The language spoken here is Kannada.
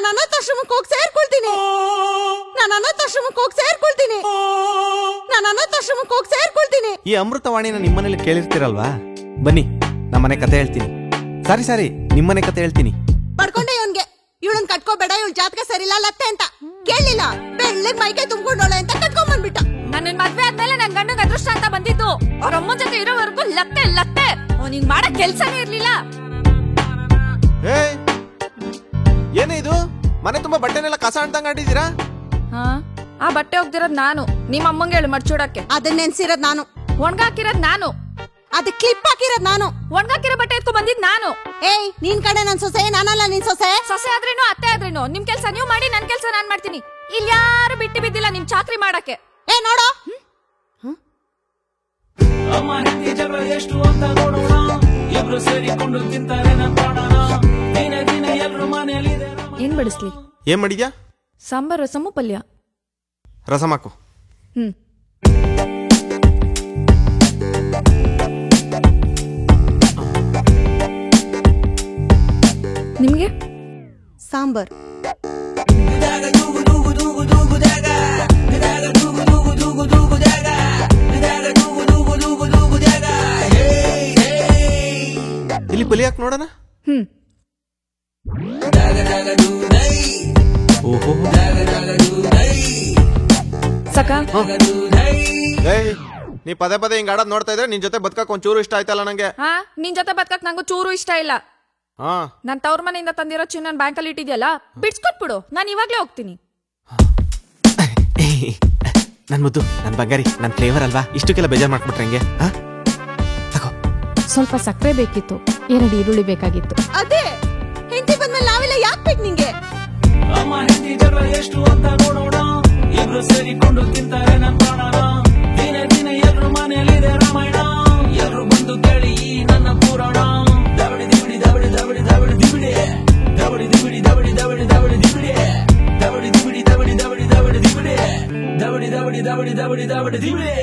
ನಾನು ಅನಾಥಾಶ್ರಮಕ್ಕೆ ಹೋಗಿ ಸೇರ್ಕೊಳ್ತೀನಿ. ಈ ಅಮೃತವಾಣಿನ ನಿಮ್ಮನೇಲಿ ಕೇಳಿರ್ತೀರಲ್ವಾ? ಬನ್ನಿ ನಮ್ಮನೆ ಕತೆ ಹೇಳ್ತೀನಿ. ಸಾರಿ ನಿಮ್ಮನೆ ಕತೆ ಹೇಳ್ತೀನಿ. ಪಡ್ಕೊಂಡೆ ಇವನ್ಗೆ, ಇವಳನ್ ಕಟ್ಕೋಬೇಡ, ಇವಳು ಜಾತಕ ಸರಿಲ್ಲ ಲತ್ತೆ ಅಂತ ಕೇಳಲಿಲ್ಲ. ಬೆಳ್ಳಗ್ ಮೈಕೈ ತುಂಬ್ಕೊಂಡೋಳೆ ಅಂತ ಕಟ್ಕೊಂಡ್ ಬಂದ್ಬಿಟ್ಟ. ನನ್ನ ಮದ್ವೆ ಆದ್ಮೇಲೆ ನನ್ ಗಂಡಂಗ್ ಅದೃಷ್ಟ ಅಂತ ಬಂದಿದ್ದು. ಅವ್ರ ಅಮ್ಮನ ಜೊತೆ ಇರೋವರೆಗೂ ಲತ್ತೆ ಅವ್ನಿಗ್ ಮಾಡೋ ಕೆಲ್ಸನೇ ಇರ್ಲಿಲ್ಲ. ಏನೇ ಇದು, ಮನೆ ತುಂಬಾ ಬಟ್ಟೆನೆಲ್ಲ ಕಸ ಅಂಟಂಗ್ ಆಡಿದೀರಾ? ಆ ಬಟ್ಟೆ ಹೋಗ್ದಿರೋದ್ ನಾನು, ನಿಮ್ಮ ಅಮ್ಮಂಗೆ ಹೇಳು ಮಡ್ಚೂಡಕ್ಕೆ. ಅದನ್ನ ನೆನ್ಸಿರೋದ್ ನಾನು, ಒಣಗಾಕಿರೋದ್ ನಾನು, ಅದ್ ಕ್ಲಿಪ್ ಹಾಕಿರೋದ್ ನಾನು, ಒಣಗಾಕಿರೋ ಬಟ್ಟೆ ಎತ್ಕೊಂಡ್ ಬಂದಿದ್ ನಾನು. ಏಯ್ ನಿನ್ ಕಡೆ ನನ್ ಸೊಸೆ, ನಾನಲ್ಲ ನಿನ್ ಸೊಸೆ. ಸೊಸೆ ಆದ್ರೇನು ಅತ್ತೆ ಆದ್ರೇನು ನಿಮ್ ಕೆಲ್ಸ ನೀವ್ ಮಾಡಿ, ನನ್ ಕೆಲ್ಸ ನಾನ್ ಮಾಡ್ತೀನಿ. ಇಲ್ಲಿ ಯಾರು ಬಿಟ್ಟು ಬಿದ್ದಿಲ್ಲ ನಿಮ್ ಚಾಕ್ರಿ ಮಾಡಕ್ಕೆ. ನೋಡೋ ಎಷ್ಟು ಅಂತ ನೋಡೋಣ, ಎಬ್ರು ಸೇರಿಕೊಂಡು ತಿಂತಾರೆ ನಮ್ಮ ಪ್ರಾಣನ. ದಿನ ಎಲ್ರು ಮನೆಯಲ್ಲಿ ಏನ್ ಬಡಿಸ್ಲಿ? ಏನ್ ಮಾಡಿದ್ಯಾ? ಸಾಂಬಾರ್, ರಸಮು, ಪಲ್ಯ. ರಸಂ ಹಾಕು. ನಿಮ್ಗೆ ಸಾಂಬಾರ್. ಇಲ್ಲಿ ಪುಲಿ ಹಾಕಿ ನೋಡೋಣ. ಓಹೋ ಸಕ ನೀ ಪದೇ ಹಿಂಗ್ ಆಡೋದ್ ನೋಡ್ತಾ ಇದ್ರೆ ನಿನ್ ಜೊತೆ ಬದುಕಕ್ ಒಂಚೂರು ಇಷ್ಟ ಆಯ್ತಲ್ಲ ನಂಗೆ. ನಿನ್ ಜೊತೆ ಬದುಕಕ್ ನಂಗೂ ಚೂರು ಇಷ್ಟ ಇಲ್ಲ. ನನ್ ತವ್ರ ಮನೆಯಿಂದ ತಂದಿರೋ ಚಿನ್ನ ಬ್ಯಾಂಕಲ್ಲಿ ಇಟ್ಟಿದ್ಯಲ್ಲ, ಬಿಡ್ಸ್ಕೊಟ್ಬಿಡು, ನಾನ್ ಇವಾಗ್ಲೇ ಹೋಗ್ತೀನಿ. ನನ್ ಮುದ್ದು, ನನ್ ಬಂಗಾರಿ, ನನ್ ಫ್ಲೇವರ್ ಅಲ್ವಾ, ಇಷ್ಟಕ್ಕೆಲ್ಲ ಬೇಜಾರ್ ಮಾಡ್ಬಿಟ್ರೆ ಹೆಂಗೆ? ಸ್ವಲ್ಪ ಸಕ್ಕರೆ ಬೇಕಿತ್ತು, 2 ಈರುಳ್ಳಿ ಬೇಕಾಗಿತ್ತು. ಅದೇ ಹೆಂಡತಿ ಬಂದ್ಮೇಲೆ ನಾವೆಲ್ಲ ಯಾಕೆ ಬೇಕು ನಿಂಗೆ? ಅಮ್ಮ ಹೆಂಡತಿ ಜಗಳ ಎಷ್ಟು ಅಂತ ನೋಡೋಣ, ಇಬ್ರು ಸೇರಿಕೊಂಡು ತಿಂತಾರೆ ನಮ್ಮ ಪ್ರಾಣನ. ದಿನ ಎಲ್ರು ಮನೆಯಲ್ಲಿದೆ ರಾಮಾಯಣ, ಎಲ್ರು ಬಂದು ಕೇಳಿ ನನ್ನ ಪುರಾಣ. ದವಡಿ ದಿಬಿಡಿ ದವಡಿ ದವಡಿ ದವಡಿ ದಿಬಿಡಿ, ದವಡಿ ದಿಬಿಡಿ ದವಡಿ ದವಡಿ ದವಡಿ ದಿಬಿಡಿ, ದವಡಿ ದಿಬಿಡಿ ದವಡಿ ದವಡಿ ದವಡಿ ದಿಬಿಡಿ, ದವಡಿ ದವಡಿ ದವಡಿ ದವಡಿ ದವಡಿ ದಿಬಿಡಿ.